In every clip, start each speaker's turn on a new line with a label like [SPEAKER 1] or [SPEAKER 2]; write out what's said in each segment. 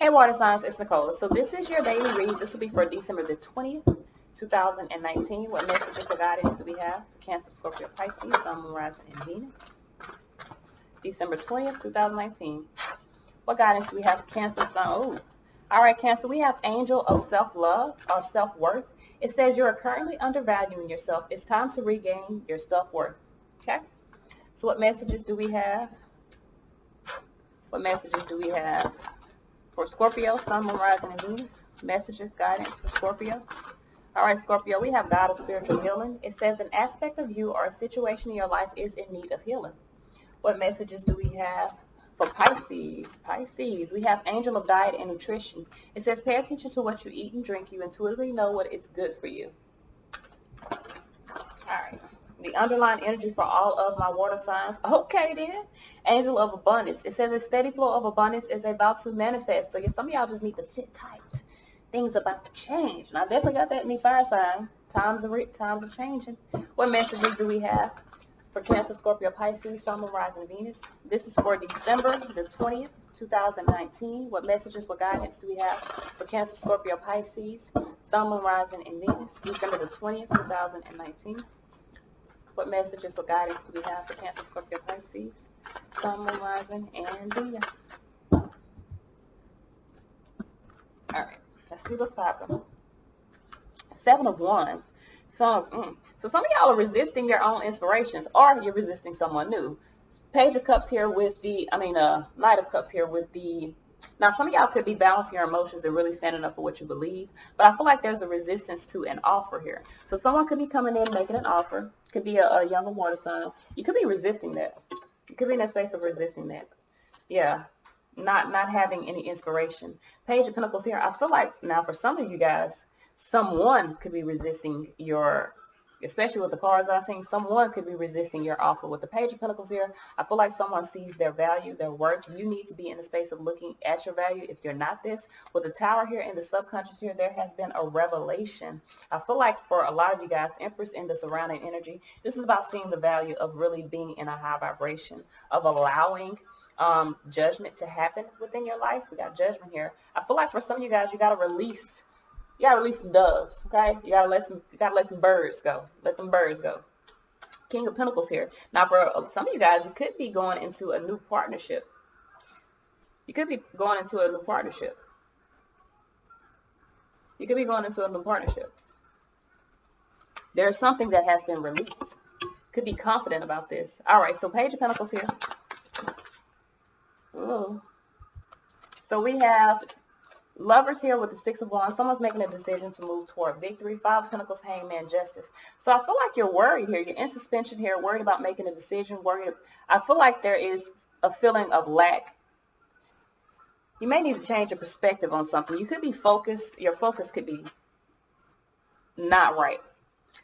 [SPEAKER 1] Hey water signs, it's Nicola. So this is your daily read. This will be for December the 20th, 2019. What messages or guidance do we have for Cancer, Scorpio, Pisces, Sun, Moon, Rising, and Venus? December 20th, 2019. What guidance do we have for Cancer, Sun? Oh, all right, Cancer, we have Angel of Self-Love or Self-Worth. It says you are currently undervaluing yourself. It's time to regain your self-worth. Okay? So what messages do we have? What messages do we have for Scorpio, Sun, Moon, Rising, and Venus? Messages, guidance for Scorpio. All right, Scorpio, we have God of Spiritual Healing. It says an aspect of you or a situation in your life is in need of healing. What messages do we have for Pisces? Pisces, we have Angel of Diet and Nutrition. It says pay attention to what you eat and drink. You intuitively know what is good for you. All right. The underlying energy for all of my water signs. Okay, then. Angel of Abundance. It says a steady flow of abundance is about to manifest. So yeah, some of y'all just need to sit tight. Things about to change. And I definitely got that in the fire sign. Times are changing. What messages do we have for Cancer, Scorpio, Pisces, Sun, Moon, Rising, Venus? This is for December the 20th, 2019. What messages, what guidance do we have for Cancer, Scorpio, Pisces, Sun, Moon, Rising, and Venus? December the 20th, 2019. What messages or guidance do we have for Cancer, Scorpio, Pisces, Sun, Moon, Rising, and Venus? All right, let's see what's popping. 7 of Wands. So some of y'all are resisting your own inspirations, or you're resisting someone new. Page of Cups here with the, Knight of Cups here with the. Now, some of y'all could be balancing your emotions and really standing up for what you believe, but I feel like there's a resistance to an offer here. So someone could be coming in, making an offer. Could be a younger water sign. You could be resisting that. You could be in that space of resisting that. Yeah, not having any inspiration. Page of Pentacles here. I feel like now for some of you guys, someone could be resisting your, especially with the cards I've seen, someone could be resisting your offer. With the Page of Pentacles here, I feel like someone sees their value, their worth. You need to be in the space of looking at your value if you're not this. With the Tower here and the subconscious here, there has been a revelation. I feel like for a lot of you guys, Empress in the surrounding energy, this is about seeing the value of really being in a high vibration, of allowing judgment to happen within your life. We got Judgment here. I feel like for some of you guys, you got to release some doves, okay? You gotta let some birds go. Let them birds go. King of Pentacles here. Now, for some of you guys, you could be going into a new partnership. You could be going into a new partnership. There's something that has been released. Could be confident about this. All right, so Page of Pentacles here. Ooh. So we have Lovers here with the Six of Wands. Someone's making a decision to move toward victory. Five of Pentacles, Hangman, Justice. So I feel like you're worried here. You're in suspension here, worried about making a decision. I feel like there is a feeling of lack. You may need to change your perspective on something. You could be focused. Your focus could be not right.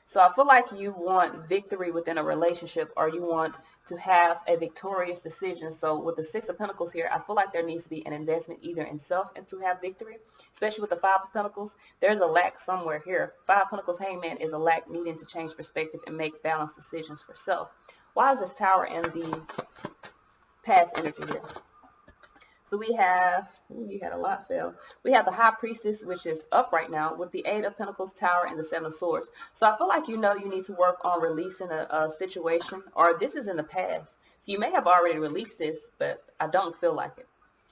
[SPEAKER 1] So I feel like you want victory within a relationship, or you want to have a victorious decision. So with the Six of Pentacles here, I feel like there needs to be an investment either in self and to have victory, especially with the Five of Pentacles. There's a lack somewhere here. Five of Pentacles, Hangman, is a lack needing to change perspective and make balanced decisions for self. Why is this Tower in the past energy here? So we have, you had a lot, Phil. We have the High Priestess, which is up right now, with the Eight of Pentacles, Tower, and the Seven of Swords. So I feel like you need to work on releasing a situation, or this is in the past. So you may have already released this, but I don't feel like it.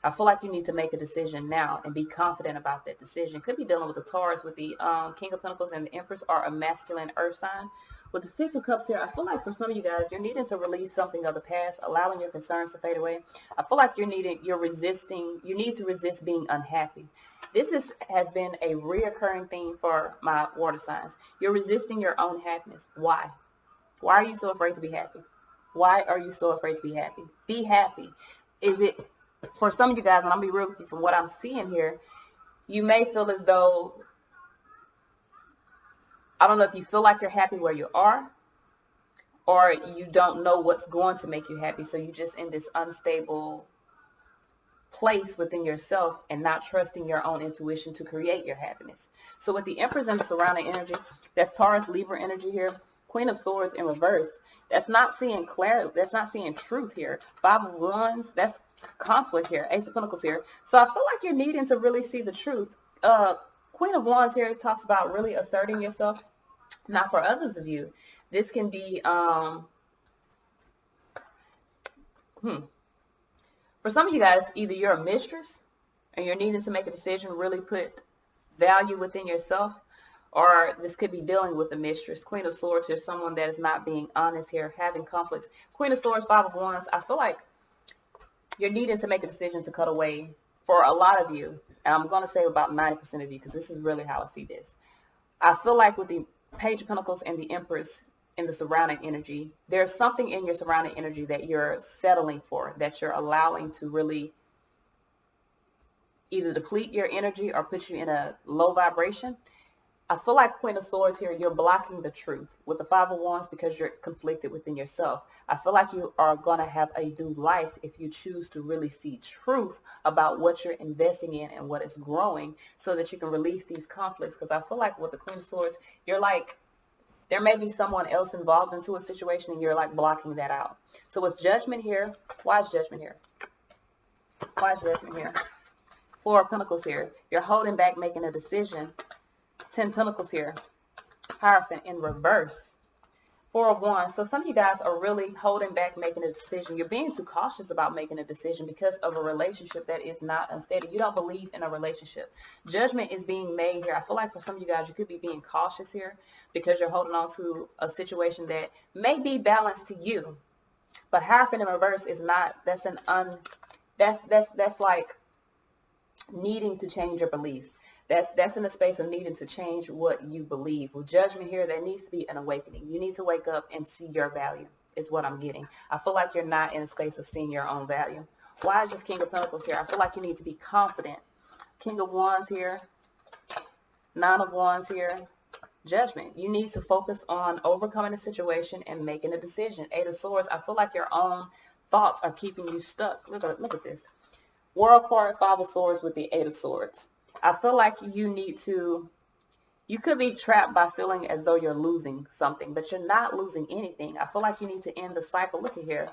[SPEAKER 1] I feel like you need to make a decision now and be confident about that decision. Could be dealing with the Taurus, with the King of Pentacles and the Empress, or a masculine earth sign. With the Six of Cups here, I feel like for some of you guys, you're needing to release something of the past, allowing your concerns to fade away. I feel like you need to resist being unhappy. This has been a reoccurring theme for my water signs. You're resisting your own happiness. Why? Why are you so afraid to be happy? Why are you so afraid to be happy? Be happy. Is it, for some of you guys, and I'm going to be real with you, from what I'm seeing here, you may feel as though, I don't know if you feel like you're happy where you are, or you don't know what's going to make you happy. So you're just in this unstable place within yourself and not trusting your own intuition to create your happiness. So with the Empress and the surrounding energy, that's Taurus, Libra energy here. Queen of Swords in reverse. That's not seeing clarity. That's not seeing truth here. Five of Wands, that's conflict here, Ace of Pentacles here. So I feel like you're needing to really see the truth. Queen of Wands here talks about really asserting yourself. Now for others of you, this can be, for some of you guys, either you're a mistress and you're needing to make a decision, really put value within yourself, or this could be dealing with a mistress. Queen of Swords here, someone that is not being honest here, having conflicts. Queen of Swords, Five of Wands, I feel like you're needing to make a decision to cut away for a lot of you. And I'm going to say about 90% of you, because this is really how I see this. I feel like with the Page of Pentacles and the Empress in the surrounding energy, there's something in your surrounding energy that you're settling for, that you're allowing to really either deplete your energy or put you in a low vibration. I feel like Queen of Swords here, you're blocking the truth with the Five of Wands because you're conflicted within yourself. I feel like you are going to have a new life if you choose to really see truth about what you're investing in and what is growing, so that you can release these conflicts. Because I feel like with the Queen of Swords, you're like, there may be someone else involved into a situation and you're like blocking that out. So with Judgment here, why is Judgment here? Why is Judgment here? Four of Pentacles here. You're holding back making a decision. 10 Pentacles here. Hierophant in reverse. Four of Wands. So some of you guys are really holding back making a decision. You're being too cautious about making a decision because of a relationship that is not unsteady. You don't believe in a relationship. Judgment is being made here. I feel like for some of you guys, you could be being cautious here because you're holding on to a situation that may be balanced to you. But Hierophant in reverse is not. That's like needing to change your beliefs. That's in the space of needing to change what you believe. With Judgment here, there needs to be an awakening. You need to wake up and see your value, is what I'm getting. I feel like you're not in a space of seeing your own value. Why is this King of Pentacles here? I feel like you need to be confident. King of Wands here. Nine of Wands here. Judgment. You need to focus on overcoming a situation and making a decision. Eight of Swords. I feel like your own thoughts are keeping you stuck. Look at this. World card, Five of Swords with the Eight of Swords. I feel like you could be trapped by feeling as though you're losing something, but you're not losing anything. I feel like you need to end the cycle. Look at here.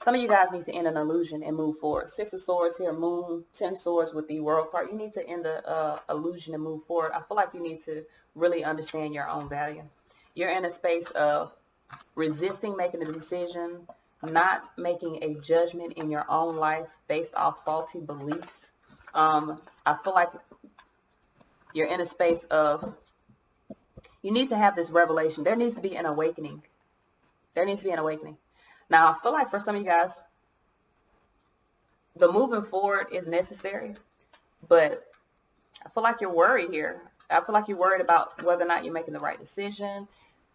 [SPEAKER 1] Some of you guys need to end an illusion and move forward. Six of Swords here, Moon, 10 Swords with the World card. You need to end the illusion and move forward. I feel like you need to really understand your own value. You're in a space of resisting making a decision, not making a judgment in your own life based off faulty beliefs. I feel like you're in a space of, you need to have this revelation. There needs to be an awakening. There needs to be an awakening. Now, I feel like for some of you guys, the moving forward is necessary, but I feel like you're worried here. I feel like you're worried about whether or not you're making the right decision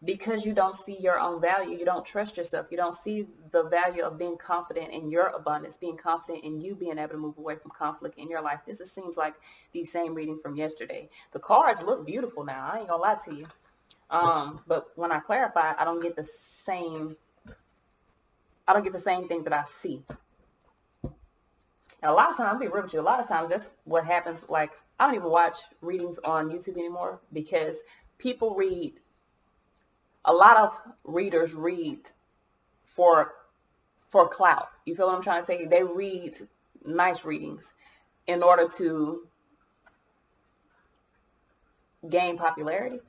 [SPEAKER 1] because you don't see your own value. You don't trust yourself. You don't see the value of being confident in your abundance, being confident in you being able to move away from conflict in your life. This seems like the same reading from yesterday. The cards look beautiful now. I ain't gonna lie to you. But when I clarify, I don't get the same thing that I see. And a lot of times, I'll be real with you, a lot of times that's what happens. Like, I don't even watch readings on YouTube anymore because people read, a lot of readers read for clout. You feel what I'm trying to say? They read nice readings in order to gain popularity.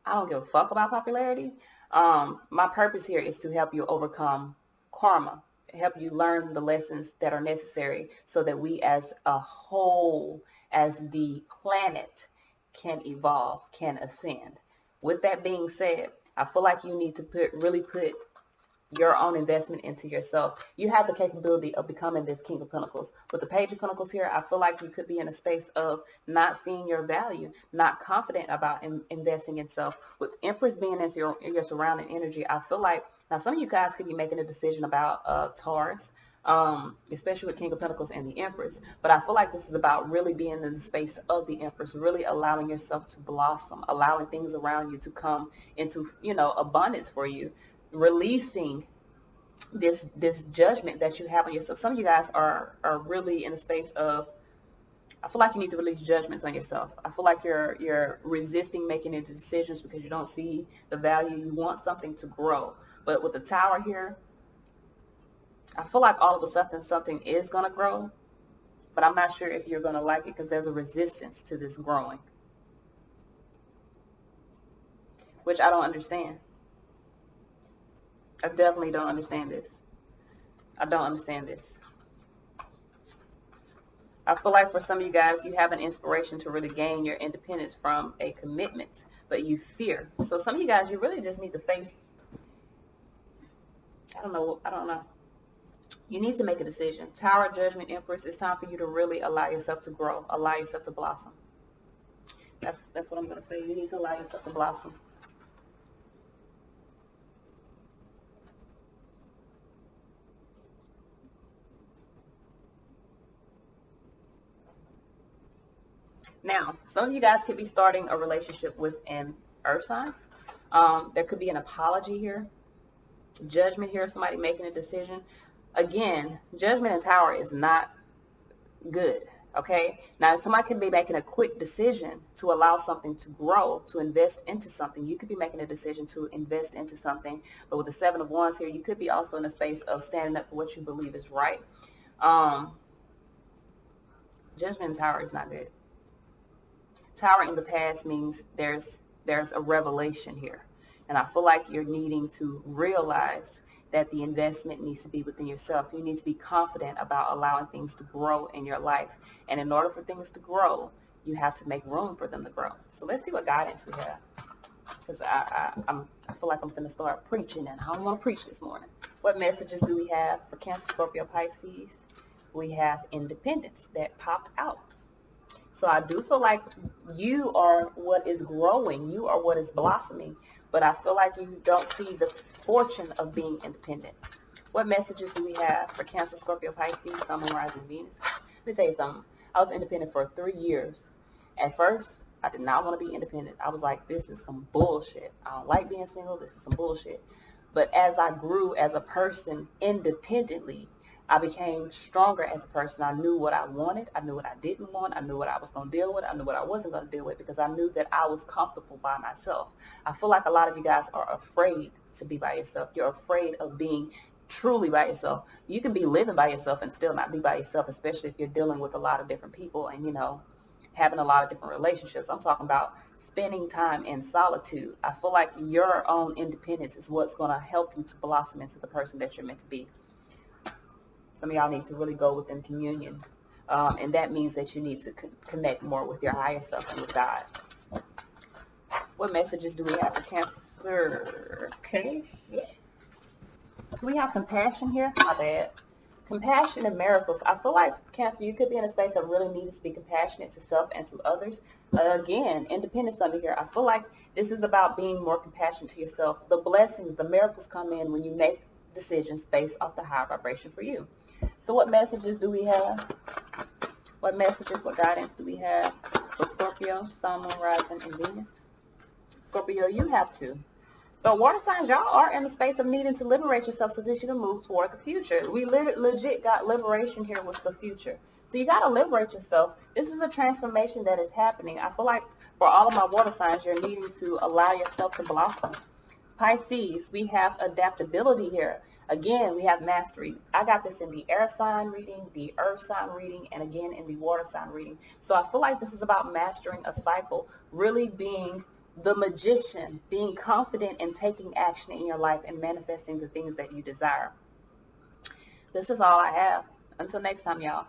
[SPEAKER 1] I don't give a fuck about popularity. My purpose here is to help you overcome karma, help you learn the lessons that are necessary so that we as a whole, as the planet, can evolve, can ascend. With that being said, I feel like you need to really put your own investment into yourself. You have the capability of becoming this King of Pentacles. With the Page of Pentacles here, I feel like you could be in a space of not seeing your value, not confident about investing in self. With Empress being as your surrounding energy, I feel like, now some of you guys could be making a decision about Taurus, especially with King of Pentacles and the Empress. But I feel like this is about really being in the space of the Empress, really allowing yourself to blossom, allowing things around you to come into, abundance for you. Releasing this judgment that you have on yourself. Some of you guys are really in a space of, I feel like you need to release judgments on yourself. I feel like you're resisting making any decisions because you don't see the value. You want something to grow. But with the Tower here, I feel like all of a sudden something is going to grow, but I'm not sure if you're going to like it because there's a resistance to this growing, which I don't understand. I definitely don't understand this. I don't understand this. I feel like for some of you guys, you have an inspiration to really gain your independence from a commitment, but you fear. So some of you guys, you really just need to face, I don't know. You need to make a decision. Tower, Judgment, Empress, it's time for you to really allow yourself to grow, allow yourself to blossom. That's what I'm going to say. You need to allow yourself to blossom. Now, some of you guys could be starting a relationship with an earth sign. There could be an apology here, judgment here, somebody making a decision. Again, judgment and tower is not good. Okay, now somebody could be making a quick decision to allow something to grow, to invest into something. You could be making a decision to invest into something, but with the Seven of Wands here, you could be also in a space of standing up for what you believe is right. Judgment and tower is not good. Tower in the past means there's a revelation here, and I feel like you're needing to realize that the investment needs to be within yourself. You need to be confident about allowing things to grow in your life. And in order for things to grow, you have to make room for them to grow. So let's see what guidance we have. Because I feel like I'm going to start preaching, and I don't want to preach this morning. What messages do we have for Cancer, Scorpio, Pisces? We have independence that popped out. So I do feel like you are what is growing. You are what is blossoming. But I feel like you don't see the fortune of being independent. What messages do we have for Cancer, Scorpio, Pisces, Sun, Moon, Rising, Venus? Let me tell you something. I was independent for 3 years. At first, I did not want to be independent. I was like, this is some bullshit. I don't like being single. This is some bullshit. But as I grew as a person independently, I became stronger as a person. I knew what I wanted. I knew what I didn't want. I knew what I was going to deal with. I knew what I wasn't going to deal with because I knew that I was comfortable by myself. I feel like a lot of you guys are afraid to be by yourself. You're afraid of being truly by yourself. You can be living by yourself and still not be by yourself, especially if you're dealing with a lot of different people and, having a lot of different relationships. I'm talking about spending time in solitude. I feel like your own independence is what's going to help you to blossom into the person that you're meant to be. Some of y'all need to really go within communion. And that means that you need to connect more with your higher self and with God. What messages do we have for Cancer? Okay. Yeah. Do we have compassion here? My bad. Compassion and miracles. I feel like, Cancer, you could be in a space that really needs to be compassionate to self and to others. Again, independence under here. I feel like this is about being more compassionate to yourself. The blessings, the miracles come in when you make decisions based off the high vibration for you. So what messages do we have? What messages, what guidance do we have for Scorpio, Sun, Moon, Rising, and Venus? Scorpio, you have to. So water signs, y'all are in the space of needing to liberate yourself so that you can move toward the future. We legit got liberation here with the future. So you got to liberate yourself. This is a transformation that is happening. I feel like for all of my water signs, you're needing to allow yourself to blossom. Pisces, we have adaptability here. Again, we have mastery. I got this in the air sign reading, the earth sign reading, and again in the water sign reading. So I feel like this is about mastering a cycle, really being the magician, being confident in taking action in your life and manifesting the things that you desire. This is all I have. Until next time, y'all.